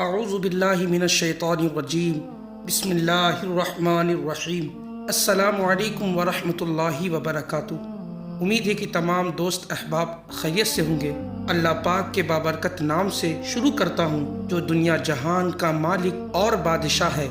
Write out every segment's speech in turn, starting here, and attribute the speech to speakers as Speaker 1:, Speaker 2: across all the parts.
Speaker 1: اعوذ باللہ من الشیطان الرجیم بسم اللہ الرحمن الرحیم السلام علیکم ورحمۃ اللہ وبرکاتہ۔ امید ہے کہ تمام دوست احباب خیریت سے ہوں گے۔ اللہ پاک کے بابرکت نام سے شروع کرتا ہوں جو دنیا جہان کا مالک اور بادشاہ ہے۔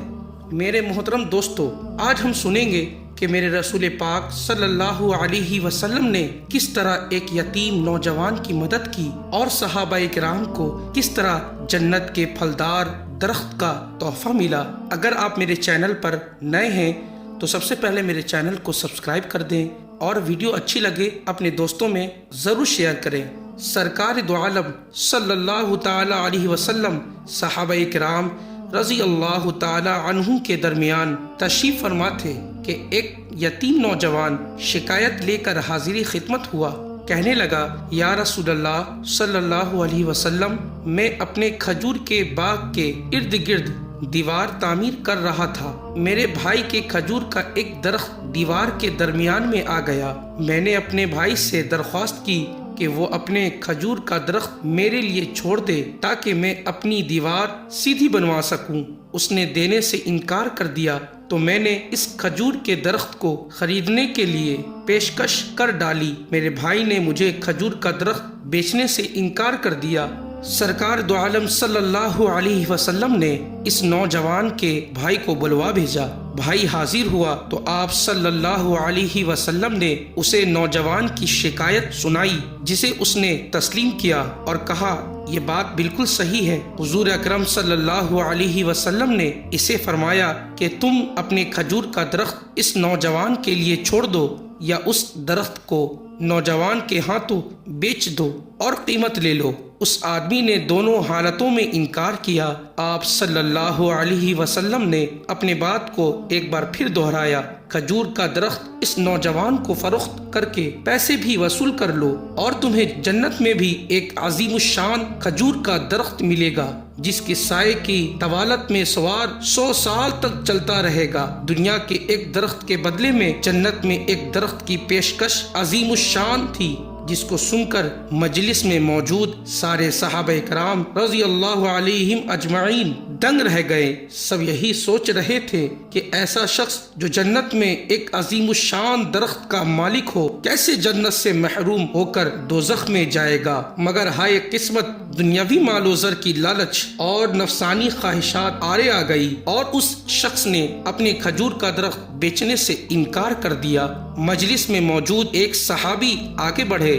Speaker 1: میرے محترم دوستو، آج ہم سنیں گے کہ میرے رسول پاک صلی اللہ علیہ وسلم نے کس طرح ایک یتیم نوجوان کی مدد کی اور صحابہ کرام کو کس طرح جنت کے پھلدار درخت کا تحفہ ملا۔ اگر آپ میرے چینل پر نئے ہیں تو سب سے پہلے میرے چینل کو سبسکرائب کر دیں اور ویڈیو اچھی لگے اپنے دوستوں میں ضرور شیئر کریں۔ سرکار دو عالم صلی اللہ تعالی علیہ وسلم صحابہ کرام رضی اللہ تعالی عنہم کے درمیان تشریف فرما تھے کہ ایک یتیم نوجوان شکایت لے کر حاضری خدمت ہوا۔ کہنے لگا، یا رسول اللہ صلی اللہ علیہ وسلم، میں اپنے کھجور کے باغ کے ارد گرد دیوار تعمیر کر رہا تھا۔ میرے بھائی کے کھجور کا ایک درخت دیوار کے درمیان میں آ گیا۔ میں نے اپنے بھائی سے درخواست کی کہ وہ اپنے کھجور کا درخت میرے لیے چھوڑ دے تاکہ میں اپنی دیوار سیدھی بنوا سکوں۔ اس نے دینے سے انکار کر دیا تو میں نے اس کھجور کے درخت کو خریدنے کے لیے پیشکش کر ڈالی۔ میرے بھائی نے مجھے کھجور کا درخت بیچنے سے انکار کر دیا۔ سرکار دو عالم صلی اللہ علیہ وسلم نے اس نوجوان کے بھائی کو بلوا بھیجا۔ بھائی حاضر ہوا تو آپ صلی اللہ علیہ وسلم نے اسے نوجوان کی شکایت سنائی، جسے اس نے تسلیم کیا اور کہا، یہ بات بالکل صحیح ہے۔ حضور اکرم صلی اللہ علیہ وسلم نے اسے فرمایا کہ تم اپنے کھجور کا درخت اس نوجوان کے لیے چھوڑ دو یا اس درخت کو نوجوان کے ہاتھوں بیچ دو اور قیمت لے لو۔ اس آدمی نے دونوں حالتوں میں انکار کیا۔ آپ صلی اللہ علیہ وسلم نے اپنے بات کو ایک بار پھر دہرایا، کھجور کا درخت اس نوجوان کو فروخت کر کے پیسے بھی وصول کر لو اور تمہیں جنت میں بھی ایک عظیم الشان کھجور کا درخت ملے گا جس کے سائے کی طوالت میں سوار 100 سال تک چلتا رہے گا۔ دنیا کے ایک درخت کے بدلے میں جنت میں ایک درخت کی پیشکش عظیم الشان تھی، جس کو سن کر مجلس میں موجود سارے صحابہ کرام رضی اللہ علیہم اجمعین دنگ رہ گئے۔ سب یہی سوچ رہے تھے کہ ایسا شخص جو جنت میں ایک عظیم الشان درخت کا مالک ہو کیسے جنت سے محروم ہو کر دوزخ میں جائے گا۔ مگر ہائے قسمت، دنیاوی مال و زر کی لالچ اور نفسانی خواہشات آڑے آ گئی اور اس شخص نے اپنے کھجور کا درخت بیچنے سے انکار کر دیا۔ مجلس میں موجود ایک صحابی آگے بڑھے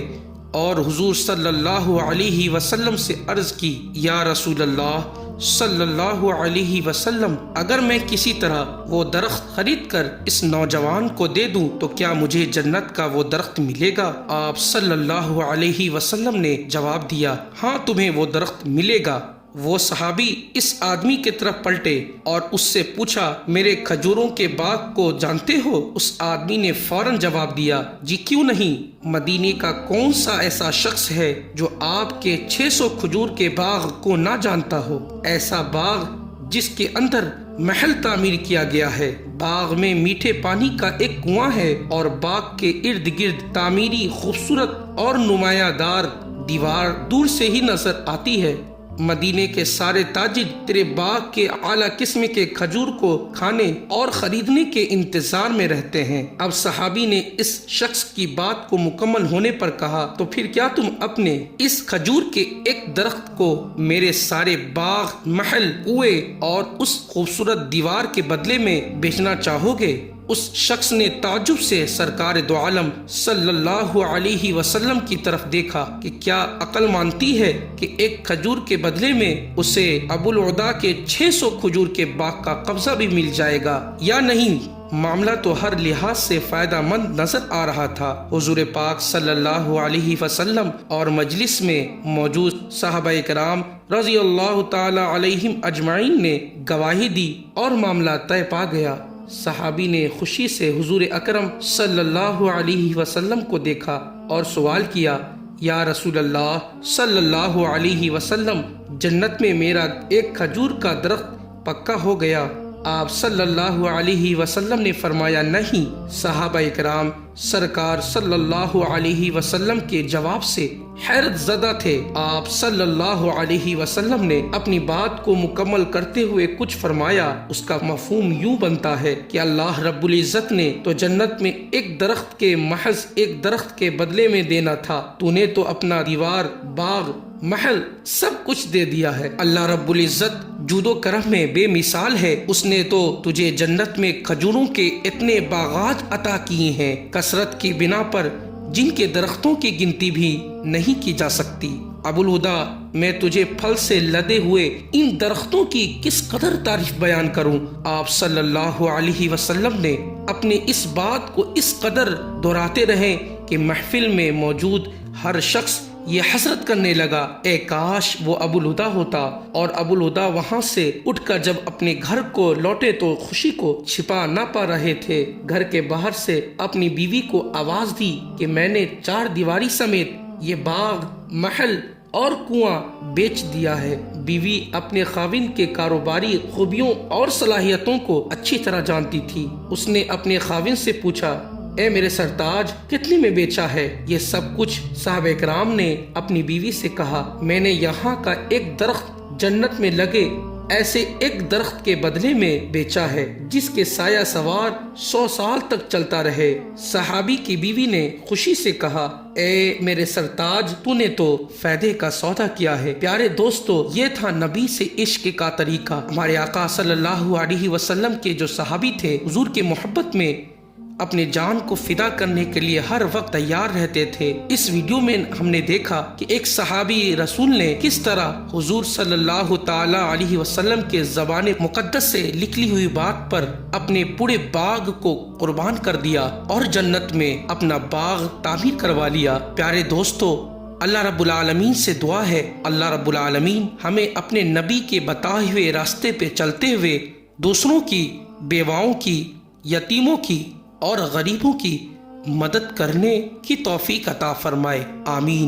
Speaker 1: اور حضور صلی اللہ علیہ وسلم سے عرض کی، یا رسول اللہ صلی اللہ علیہ وسلم، اگر میں کسی طرح وہ درخت خرید کر اس نوجوان کو دے دوں تو کیا مجھے جنت کا وہ درخت ملے گا؟ آپ صلی اللہ علیہ وسلم نے جواب دیا، ہاں تمہیں وہ درخت ملے گا۔ وہ صحابی اس آدمی کی طرف پلٹے اور اس سے پوچھا، میرے کھجوروں کے باغ کو جانتے ہو؟ اس آدمی نے فوراً جواب دیا، جی کیوں نہیں، مدینے کا کون سا ایسا شخص ہے جو آپ کے 600 کھجور کے باغ کو نہ جانتا ہو؟ ایسا باغ جس کے اندر محل تعمیر کیا گیا ہے، باغ میں میٹھے پانی کا ایک کنواں ہے اور باغ کے ارد گرد تعمیری خوبصورت اور نمایاں دار دیوار دور سے ہی نظر آتی ہے۔ مدینے کے سارے تاجر تیرے باغ کے اعلیٰ قسم کے کھجور کو کھانے اور خریدنے کے انتظار میں رہتے ہیں۔ اب صحابی نے اس شخص کی بات کو مکمل ہونے پر کہا، تو پھر کیا تم اپنے اس کھجور کے ایک درخت کو میرے سارے باغ، محل، کنویں اور اس خوبصورت دیوار کے بدلے میں بیچنا چاہو گے؟ اس شخص نے تعجب سے سرکار دو عالم صلی اللہ علیہ وسلم کی طرف دیکھا کہ کیا عقل مانتی ہے کہ ایک کھجور کے بدلے میں اسے ابو العدا کے 600 کھجور کے باغ کا قبضہ بھی مل جائے گا یا نہیں؟ معاملہ تو ہر لحاظ سے فائدہ مند نظر آ رہا تھا۔ حضور پاک صلی اللہ علیہ وسلم اور مجلس میں موجود صحابہ کرام رضی اللہ تعالی علیہم اجمعین نے گواہی دی اور معاملہ طے پا گیا۔ صحابی نے خوشی سے حضور اکرم صلی اللہ علیہ وسلم کو دیکھا اور سوال کیا، یا رسول اللہ صلی اللہ علیہ وسلم، جنت میں میرا ایک کھجور کا درخت پکا ہو گیا آپ صلی اللہ علیہ وسلم نے فرمایا نہیں۔ صحابہ اکرام سرکار صلی اللہ علیہ وسلم کے جواب سے حیرت زدہ تھے۔ آپ صلی اللہ علیہ وسلم نے اپنی بات کو مکمل کرتے ہوئے کچھ فرمایا۔ اس کا مفہوم یوں بنتا ہے کہ اللہ رب العزت نے تو جنت میں ایک درخت کے محض ایک درخت کے بدلے میں دینا تھا، تو نے تو اپنا دیوار، باغ، محل سب کچھ دے دیا ہے۔ اللہ رب العزت جود و کرم میں بے مثال ہے۔ اس نے تو تجھے جنت میں کھجوروں کے اتنے باغات عطا کیے ہیں، کثرت کی بنا پر جن کے درختوں کی گنتی بھی نہیں کی جا سکتی۔ ابو الہدا، میں تجھے پھل سے لدے ہوئے ان درختوں کی کس قدر تعریف بیان کروں۔ آپ صلی اللہ علیہ وسلم نے اپنے اس بات کو اس قدر دہراتے رہے کہ محفل میں موجود ہر شخص یہ حسرت کرنے لگا، اے کاش وہ ابو الہدا ہوتا۔ اور ابو الہدا وہاں سے اٹھ کر جب اپنے گھر کو لوٹے تو خوشی کو چھپا نہ پا رہے تھے۔ گھر کے باہر سے اپنی بیوی کو آواز دی کہ میں نے 4 دیواری سمیت یہ باغ، محل اور کنواں بیچ دیا ہے۔ بیوی اپنے خاوند کے کاروباری خوبیوں اور صلاحیتوں کو اچھی طرح جانتی تھی۔ اس نے اپنے خاوند سے پوچھا، اے میرے سرتاج، کتنے میں بیچا ہے؟ یہ سب کچھ صحابہ کرام نے اپنی بیوی سے کہا، میں نے یہاں کا ایک درخت جنت میں لگے ایسے ایک درخت کے بدلے میں بیچا ہے جس کے سایہ سوار 100 سال تک چلتا رہے۔ صحابی کی بیوی نے خوشی سے کہا، اے میرے سرتاج، تو نے تو فائدے کا سودا کیا ہے۔ پیارے دوستو، یہ تھا نبی سے عشق کا طریقہ۔ ہمارے آقا صلی اللہ علیہ وسلم کے جو صحابی تھے، حضور کے محبت میں اپنے جان کو فدا کرنے کے لیے ہر وقت تیار رہتے تھے۔ اس ویڈیو میں ہم نے دیکھا کہ ایک صحابی رسول نے کس طرح حضور صلی اللہ تعالی علیہ وسلم کے زبان مقدس سے لکھی ہوئی بات پر اپنے پورے باغ کو قربان کر دیا اور جنت میں اپنا باغ تعمیر کروا لیا۔ پیارے دوستو، اللہ رب العالمین سے دعا ہے اللہ رب العالمین ہمیں اپنے نبی کے بتائے ہوئے راستے پہ چلتے ہوئے دوسروں کی، بیواؤں کی، یتیموں کی اور غریبوں کی مدد کرنے کی توفیق عطا فرمائے۔ آمین۔